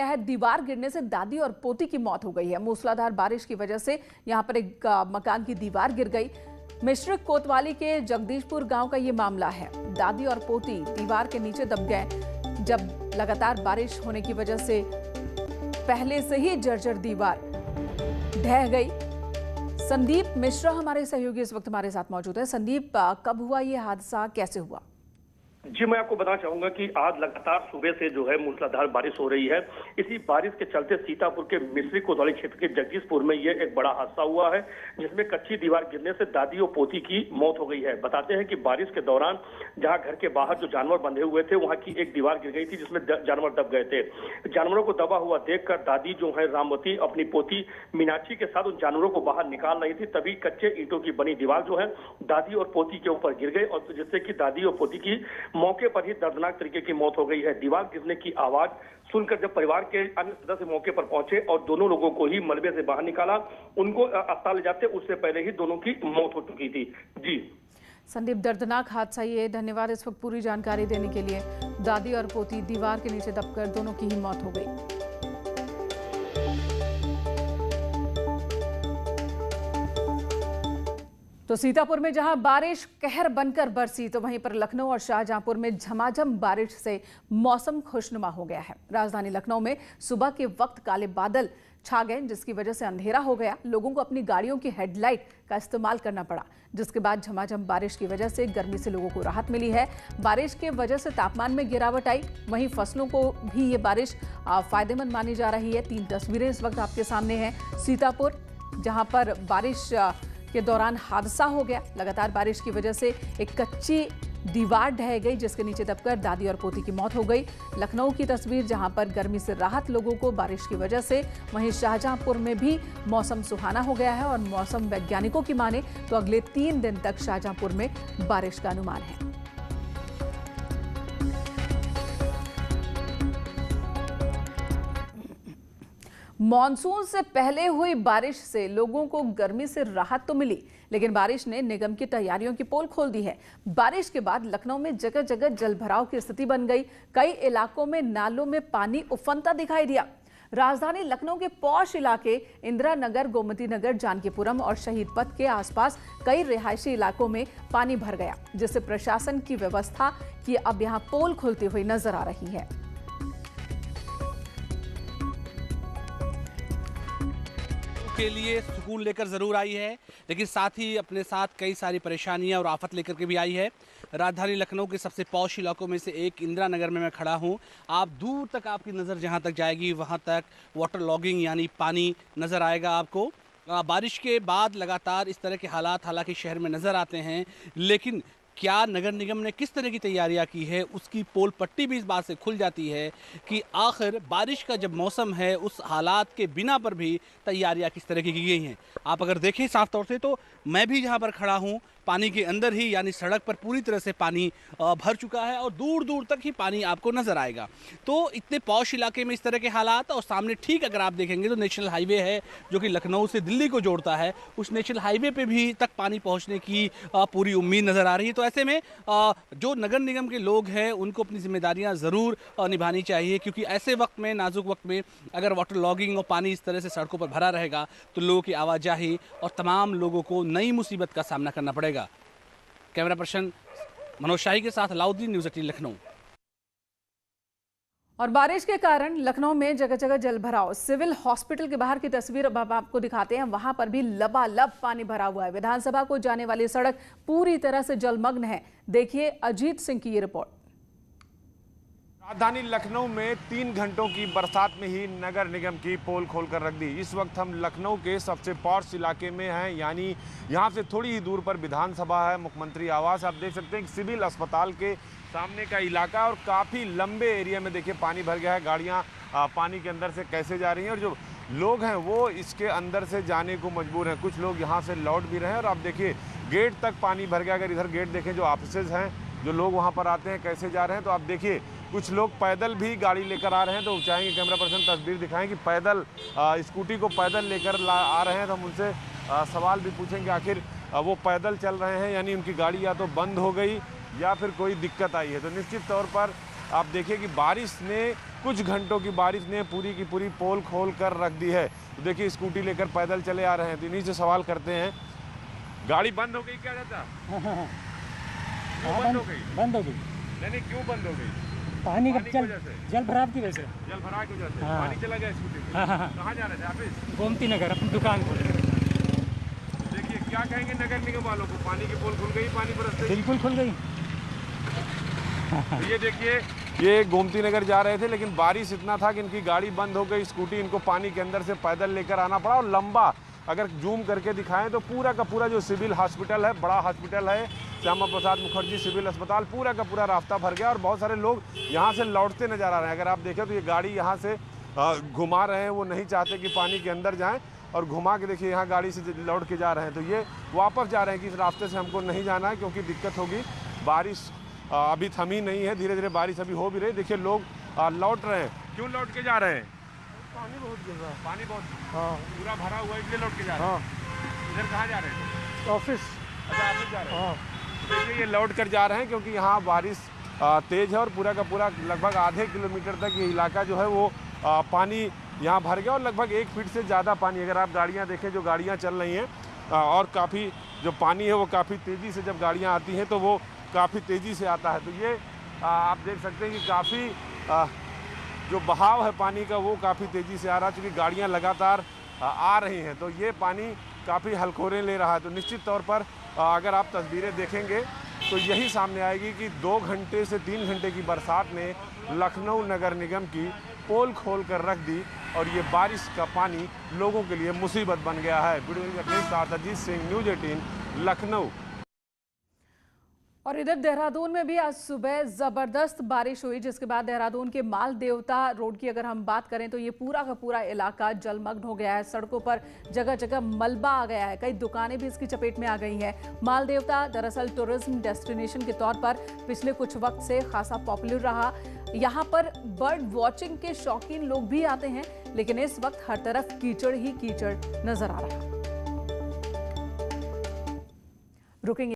है दीवार गिरने से दादी और पोती की मौत हो गई है। मूसलाधार बारिश की वजह से यहां पर एक मकान की दीवार गिर गई। मिश्रिक कोतवाली के जगदीशपुर गांव का ये मामला है। दादी और पोती दीवार के नीचे दब गए जब लगातार बारिश होने की वजह से पहले से ही जर्जर दीवार ढह गई। संदीप मिश्रा हमारे सहयोगी इस वक्त हमारे साथ मौजूद है। संदीप, कब हुआ ये हादसा, कैसे हुआ? जी, मैं आपको बताना चाहूंगा कि आज लगातार सुबह से जो है मूसलाधार बारिश हो रही है। इसी बारिश के चलते सीतापुर के मिश्रिक कोतवाली क्षेत्र के जगदीशपुर में ये एक बड़ा हादसा हुआ है, जिसमें कच्ची दीवार गिरने से दादी और पोती की मौत हो गई है। बताते हैं कि बारिश के दौरान जहां घर के बाहर जो जानवर बंधे हुए थे, वहां की एक दीवार गिर गई थी, जिसमें जानवर दब गए थे। जानवरों को दबा हुआ देखकर दादी जो है रामवती अपनी पोती मीनाक्षी के साथ उन जानवरों को बाहर निकाल रही थी, तभी कच्चे ईंटों की बनी दीवार जो है दादी और पोती के ऊपर गिर गई, और जिससे कि दादी और पोती की मौके पर ही दर्दनाक तरीके की मौत हो गई है। दीवार गिरने की आवाज सुनकर जब परिवार के अन्य सदस्य मौके पर पहुंचे और दोनों लोगों को ही मलबे से बाहर निकाला, उनको अस्पताल ले जाते उससे पहले ही दोनों की मौत हो चुकी थी। जी संदीप, दर्दनाक हादसा ये। धन्यवाद इस वक्त पूरी जानकारी देने के लिए। दादी और पोती दीवार के नीचे दबकर दोनों की ही मौत हो गई। तो सीतापुर में जहां बारिश कहर बनकर बरसी, तो वहीं पर लखनऊ और शाहजहांपुर में झमाझम बारिश से मौसम खुशनुमा हो गया है। राजधानी लखनऊ में सुबह के वक्त काले बादल छा गए, जिसकी वजह से अंधेरा हो गया। लोगों को अपनी गाड़ियों की हेडलाइट का इस्तेमाल करना पड़ा, जिसके बाद झमाझम बारिश की वजह से गर्मी से लोगों को राहत मिली है। बारिश की वजह से तापमान में गिरावट आई, वहीं फसलों को भी ये बारिश फायदेमंद मानी जा रही है। 3 तस्वीरें इस वक्त आपके सामने हैं। सीतापुर, जहां पर बारिश के दौरान हादसा हो गया। लगातार बारिश की वजह से एक कच्ची दीवार ढह गई, जिसके नीचे दबकर दादी और पोती की मौत हो गई। लखनऊ की तस्वीर, जहां पर गर्मी से राहत लोगों को बारिश की वजह से। वहीं शाहजहांपुर में भी मौसम सुहाना हो गया है, और मौसम वैज्ञानिकों की माने तो अगले 3 दिन तक शाहजहांपुर में बारिश का अनुमान है। मॉनसून से पहले हुई बारिश से लोगों को गर्मी से राहत तो मिली, लेकिन बारिश ने निगम की तैयारियों की पोल खोल दी है। बारिश के बाद लखनऊ में जगह जगह जलभराव की स्थिति बन गई। कई इलाकों में नालों में पानी उफनता दिखाई दिया। राजधानी लखनऊ के पौष इलाके इंदिरा नगर, गोमती नगर, जानकीपुरम और शहीद पथ के आसपास कई रिहायशी इलाकों में पानी भर गया, जिससे प्रशासन की व्यवस्था की अब यहां पोल खुलती हुई नजर आ रही है। के लिए सुकून लेकर ज़रूर आई है, लेकिन साथ ही अपने साथ कई सारी परेशानियां और आफत लेकर के भी आई है। राजधानी लखनऊ के सबसे पॉश इलाकों में से एक इंदिरा नगर में मैं खड़ा हूं। आप दूर तक, आपकी नज़र जहां तक जाएगी वहां तक वाटर लॉगिंग यानी पानी नज़र आएगा आपको। बारिश के बाद लगातार इस तरह के हालात हालांकि शहर में नज़र आते हैं, लेकिन क्या नगर निगम ने किस तरह की तैयारियां की है, उसकी पोल पट्टी भी इस बात से खुल जाती है कि आखिर बारिश का जब मौसम है, उस हालात के बिना पर भी तैयारियां किस तरह की गई हैं। आप अगर देखें साफ तौर से, तो मैं भी जहां पर खड़ा हूं पानी के अंदर ही, यानी सड़क पर पूरी तरह से पानी भर चुका है और दूर दूर तक ही पानी आपको नजर आएगा। तो इतने पॉश इलाके में इस तरह के हालात, और सामने ठीक अगर आप देखेंगे तो नेशनल हाईवे है जो कि लखनऊ से दिल्ली को जोड़ता है। उस नेशनल हाईवे पे भी तक पानी पहुंचने की पूरी उम्मीद नजर आ रही है। तो ऐसे में जो नगर निगम के लोग हैं उनको अपनी जिम्मेदारियां ज़रूर निभानी चाहिए, क्योंकि ऐसे वक्त में, नाजुक वक्त में, अगर वाटर लॉगिंग और पानी इस तरह से सड़कों पर भरा रहेगा तो लोगों की आवाजाही और तमाम लोगों को नई मुसीबत का सामना करना पड़ेगा। कैमरा पर्सन मनोज शाही के साथ अलाउद्दीन, न्यूज़ 18 लखनऊ। और बारिश के कारण लखनऊ में जगह जगह जलभराव। सिविल हॉस्पिटल के बाहर की तस्वीर अब आपको दिखाते हैं। वहां पर भी लबालब पानी भरा हुआ है। विधानसभा को जाने वाली सड़क पूरी तरह से जलमग्न है। देखिए अजीत सिंह की ये रिपोर्ट। राजधानी लखनऊ में 3 घंटों की बरसात में ही नगर निगम की पोल खोलकर रख दी। इस वक्त हम लखनऊ के सबसे पॉश इलाके में हैं, यानी यहाँ से थोड़ी ही दूर पर विधानसभा है, मुख्यमंत्री आवास। आप देख सकते हैं कि सिविल अस्पताल के सामने का इलाका, और काफ़ी लंबे एरिया में देखिए पानी भर गया है। गाड़ियाँ पानी के अंदर से कैसे जा रही हैं, और जो लोग हैं वो इसके अंदर से जाने को मजबूर हैं। कुछ लोग यहाँ से लौट भी रहे हैं, और आप देखिए गेट तक पानी भर गया। अगर इधर गेट देखें, जो ऑफिसेज हैं, जो लोग वहाँ पर आते हैं कैसे जा रहे हैं, तो आप देखिए कुछ लोग पैदल भी गाड़ी लेकर आ रहे हैं। तो चाहेंगे कैमरा पर्सन तस्वीर दिखाएं कि पैदल स्कूटी को पैदल लेकर आ रहे हैं। तो हम उनसे सवाल भी पूछेंगे आखिर वो पैदल चल रहे हैं, यानी उनकी गाड़ी या तो बंद हो गई या फिर कोई दिक्कत आई है। तो निश्चित तौर पर आप देखिए कि बारिश ने, कुछ घंटों की बारिश ने पूरी की पूरी पोल खोल कर रख दी है। तो देखिए स्कूटी लेकर पैदल चले आ रहे हैं। तो इन्हीं से सवाल करते हैं, गाड़ी बंद हो गई क्या चाचा? क्यों बंद हो गई? बंद हो गई। नहीं, क्यों बंद हो गई? पानी का की वजह से, जल भराव की वजह से। जल भराव की वजह से हाँ। पानी चला गया स्कूटी में। हाँ। कहाँ जा रहे थे ऑफिस? गोमती नगर अपनी दुकान खोले। देखिए क्या कहेंगे नगर निगम वालों को, पानी की पोल खुल गई, पानी बरसते? बिल्कुल खुल गई। तो ये देखिए, ये गोमती नगर जा रहे थे, लेकिन बारिश इतना था कि इनकी गाड़ी बंद हो गई। स्कूटी इनको पानी के अंदर से पैदल लेकर आना पड़ा। और लंबा अगर जूम करके दिखाएं तो पूरा का पूरा जो सिविल हॉस्पिटल है, बड़ा हॉस्पिटल है श्यामा प्रसाद मुखर्जी सिविल अस्पताल, पूरा का पूरा रास्ता भर गया। और बहुत सारे लोग यहाँ से लौटते नजर आ रहे हैं। अगर आप देखें तो ये गाड़ी यहाँ से घुमा रहे हैं, वो नहीं चाहते कि पानी के अंदर जाएं, और घुमा के देखिए यहाँ गाड़ी से लौट के जा रहे हैं। तो ये वापस जा रहे हैं कि इस रास्ते से हमको नहीं जाना है क्योंकि दिक्कत होगी। बारिश अभी थमी नहीं है, धीरे धीरे बारिश अभी हो भी रही। देखिए लोग लौट रहे हैं। क्यों लौट के जा रहे हैं? पानी बहुत गिर रहा है। पानी बहुत, हाँ। पूरा भरा हुआ है इसलिए लौट के जा रहे हैं। इधर कहाँ जा रहे हैं? ऑफिस। अच्छा, ऑफिस जा रहे हैं। हाँ। देखिए ये लौट कर जा रहे हैं क्योंकि यहाँ बारिश तेज है और पूरा का पूरा लगभग आधे किलोमीटर तक ये इलाका जो है वो पानी यहाँ भर गया। और लगभग 1 फीट से ज़्यादा पानी, अगर आप गाड़ियाँ देखें जो गाड़ियाँ चल रही हैं, और काफ़ी जो पानी है वो काफ़ी तेज़ी से, जब गाड़ियाँ आती हैं तो वो काफ़ी तेज़ी से आता है। तो ये आप देख सकते हैं कि काफ़ी जो बहाव है पानी का वो काफ़ी तेज़ी से आ रहा है, क्योंकि गाड़ियाँ लगातार आ रही हैं। तो ये पानी काफ़ी हलकोरे ले रहा है। तो निश्चित तौर पर अगर आप तस्वीरें देखेंगे तो यही सामने आएगी कि 2 घंटे से 3 घंटे की बरसात ने लखनऊ नगर निगम की पोल खोल कर रख दी। और ये बारिश का पानी लोगों के लिए मुसीबत बन गया है। वीडियो के साथ अजीत सिंह, न्यूज़ 18 लखनऊ। और इधर देहरादून में भी आज सुबह जबरदस्त बारिश हुई, जिसके बाद देहरादून के माल देवता रोड की अगर हम बात करें तो ये पूरा का पूरा इलाका जलमग्न हो गया है। सड़कों पर जगह जगह मलबा आ गया है, कई दुकानें भी इसकी चपेट में आ गई हैं। माल देवता दरअसल टूरिज्म डेस्टिनेशन के तौर पर पिछले कुछ वक्त से खासा पॉपुलर रहा। यहाँ पर बर्ड वॉचिंग के शौकीन लोग भी आते हैं, लेकिन इस वक्त हर तरफ कीचड़ ही कीचड़ नजर आ रहा है। रुकेंगे।